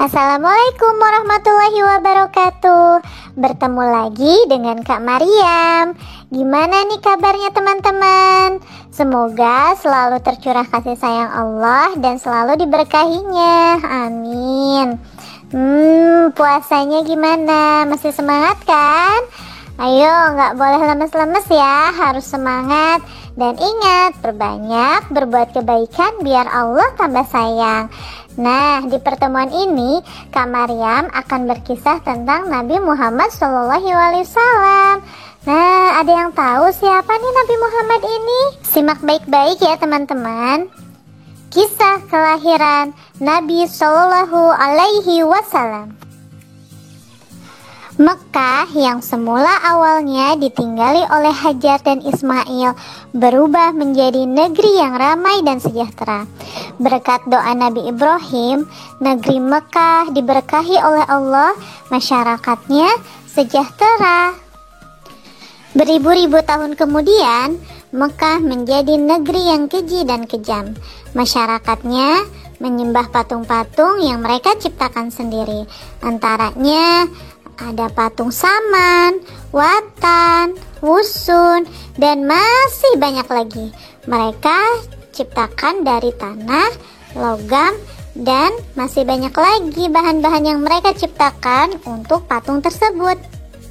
Assalamualaikum warahmatullahi wabarakatuh. Bertemu lagi dengan Kak Maryam. Gimana nih kabarnya teman-teman? Semoga selalu tercurah kasih sayang Allah dan selalu diberkahinya. Amin. Puasanya gimana? Masih semangat kan? Ayo, nggak boleh lemes-lemes ya, harus semangat. Dan ingat, perbanyak berbuat kebaikan biar Allah tambah sayang. Nah, di pertemuan ini Kak Maryam akan berkisah tentang Nabi Muhammad SAW. Nah, ada yang tahu siapa nih Nabi Muhammad ini? Simak baik-baik ya teman-teman. Kisah kelahiran Nabi SAW. Mekah yang semula awalnya ditinggali oleh Hajar dan Ismail berubah menjadi negeri yang ramai dan sejahtera. Berkat doa Nabi Ibrahim, negeri Mekah diberkahi oleh Allah, masyarakatnya sejahtera. Beribu-ribu tahun kemudian, Mekah menjadi negeri yang keji dan kejam. Masyarakatnya menyembah patung-patung yang mereka ciptakan sendiri. Antaranya ada patung Saman, Watan, Wusun, dan masih banyak lagi. Mereka ciptakan dari tanah, logam, dan masih banyak lagi bahan-bahan yang mereka ciptakan untuk patung tersebut.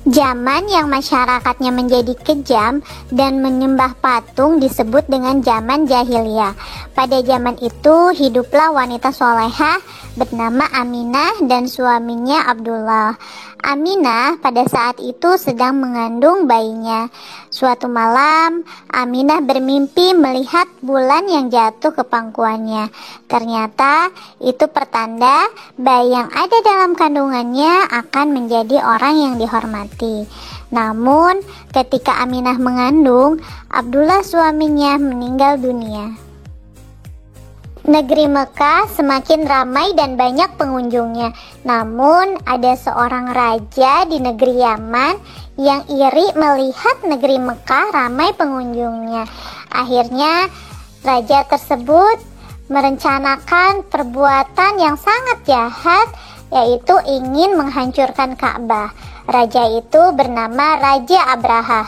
Zaman yang masyarakatnya menjadi kejam dan menyembah patung disebut dengan zaman jahiliyah. Pada zaman itu hiduplah wanita solehah bernama Aminah dan suaminya Abdullah. Aminah pada saat itu sedang mengandung bayinya. Suatu malam, Aminah bermimpi melihat bulan yang jatuh ke pangkuannya. Ternyata itu pertanda bayi yang ada dalam kandungannya akan menjadi orang yang dihormati. Namun, ketika Aminah mengandung, Abdullah suaminya meninggal dunia. Negeri Mekah semakin ramai dan banyak pengunjungnya. Namun ada seorang raja di negeri Yaman yang iri melihat negeri Mekah ramai pengunjungnya. Akhirnya raja tersebut merencanakan perbuatan yang sangat jahat, yaitu ingin menghancurkan Ka'bah. Raja itu bernama Raja Abraha.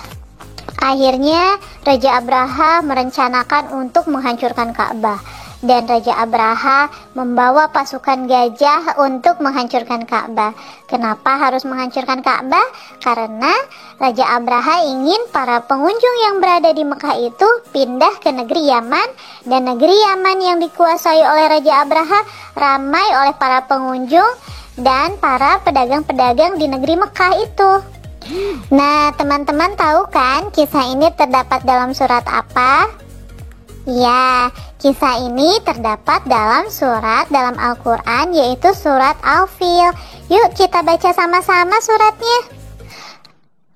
Akhirnya Raja Abraha merencanakan untuk menghancurkan Ka'bah. Dan Raja Abraha membawa pasukan gajah untuk menghancurkan Ka'bah. Kenapa harus menghancurkan Ka'bah? Karena Raja Abraha ingin para pengunjung yang berada di Mekah itu pindah ke negeri Yaman. Dan negeri Yaman yang dikuasai oleh Raja Abraha ramai oleh para pengunjung dan para pedagang-pedagang di negeri Mekah itu. Nah, teman-teman tahu kan kisah ini terdapat dalam surat apa? Ya, kisah ini terdapat dalam surat dalam Al-Quran, yaitu surat Al-Fil. Yuk kita baca sama-sama suratnya.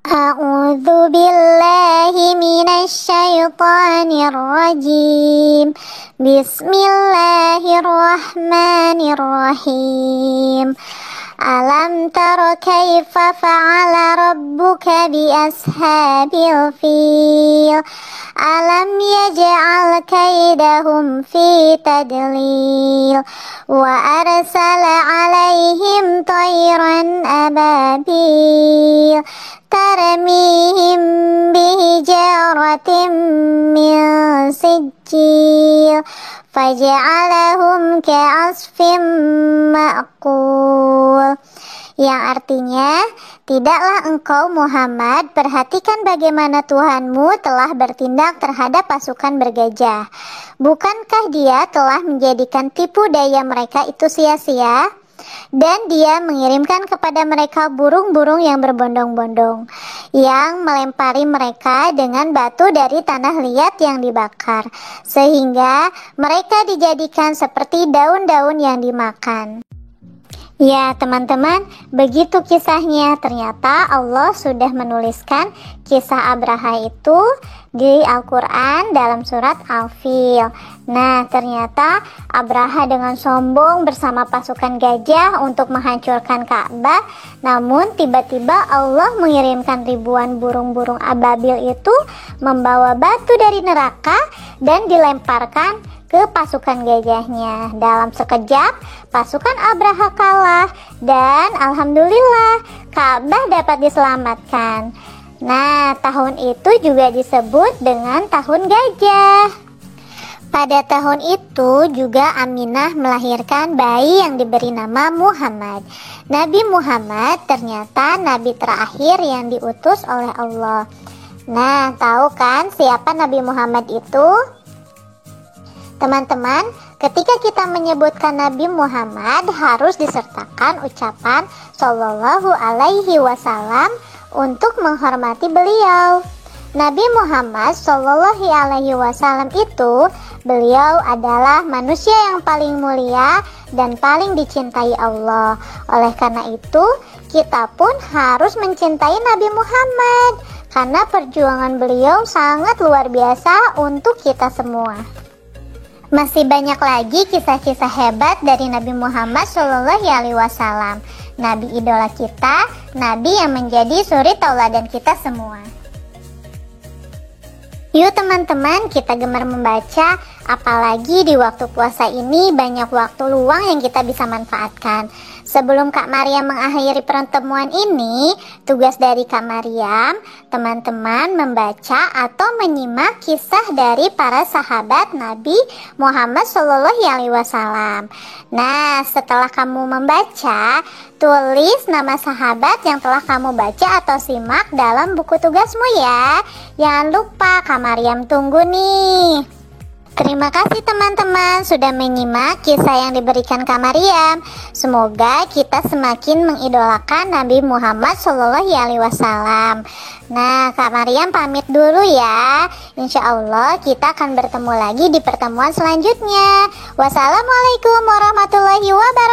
A'udzu billahi minasy syaithanir rajim. Bismillahirrahmanirrahim. Alam tara kaifa fa'ala rabbuka bi ashabil fil. Alam yaj'al kaidahum fi tadlil. Wa arsala 'alaihim tayran ababil. Tarmihim bihijaratin min sijil. Faja'alahum ka'asfim ma'kul. Yang artinya, tidaklah engkau Muhammad perhatikan bagaimana Tuhanmu telah bertindak terhadap pasukan bergajah. Bukankah dia telah menjadikan tipu daya mereka itu sia-sia? Dan dia mengirimkan kepada mereka burung-burung yang berbondong-bondong, yang melempari mereka dengan batu dari tanah liat yang dibakar, sehingga mereka dijadikan seperti daun-daun yang dimakan. Ya teman-teman, begitu kisahnya. Ternyata Allah sudah menuliskan kisah Abraha itu di Al-Quran dalam surat Al-Fil. Nah, ternyata Abraha dengan sombong bersama pasukan gajah untuk menghancurkan Ka'bah. Namun tiba-tiba Allah mengirimkan ribuan burung-burung ababil itu membawa batu dari neraka dan dilemparkan ke pasukan gajahnya. Dalam sekejap, pasukan Abraha kalah dan alhamdulillah Ka'bah dapat diselamatkan. Nah, tahun itu juga disebut dengan tahun gajah. Pada tahun itu juga Aminah melahirkan bayi yang diberi nama Muhammad. Nabi Muhammad ternyata nabi terakhir yang diutus oleh Allah. Nah, tahu kan siapa Nabi Muhammad itu? Teman-teman, ketika kita menyebutkan Nabi Muhammad harus disertakan ucapan Shallallahu Alaihi Wasallam untuk menghormati beliau. Nabi Muhammad Shallallahu Alaihi Wasallam itu, beliau adalah manusia yang paling mulia dan paling dicintai Allah. Oleh karena itu, kita pun harus mencintai Nabi Muhammad karena perjuangan beliau sangat luar biasa untuk kita semua. Masih banyak lagi kisah-kisah hebat dari Nabi Muhammad Shallallahu Alaihi Wasallam, Nabi idola kita, Nabi yang menjadi suri tauladan kita semua. Yuk teman-teman, kita gemar membaca, apalagi di waktu puasa ini banyak waktu luang yang kita bisa manfaatkan. Sebelum Kak Maryam mengakhiri pertemuan ini, tugas dari Kak Maryam, teman-teman membaca atau menyimak kisah dari para sahabat Nabi Muhammad Shallallahu Alaihi Wasallam. Nah, setelah kamu membaca, tulis nama sahabat yang telah kamu baca atau simak dalam buku tugasmu ya. Jangan lupa, Kak Maryam tunggu nih. Terima kasih teman-teman sudah menyimak kisah yang diberikan Kak Maryam. Semoga kita semakin mengidolakan Nabi Muhammad Shallallahu Alaihi Wasallam. Nah, Kak Maryam pamit dulu ya. Insya Allah kita akan bertemu lagi di pertemuan selanjutnya. Wassalamualaikum warahmatullahi wabarakatuh.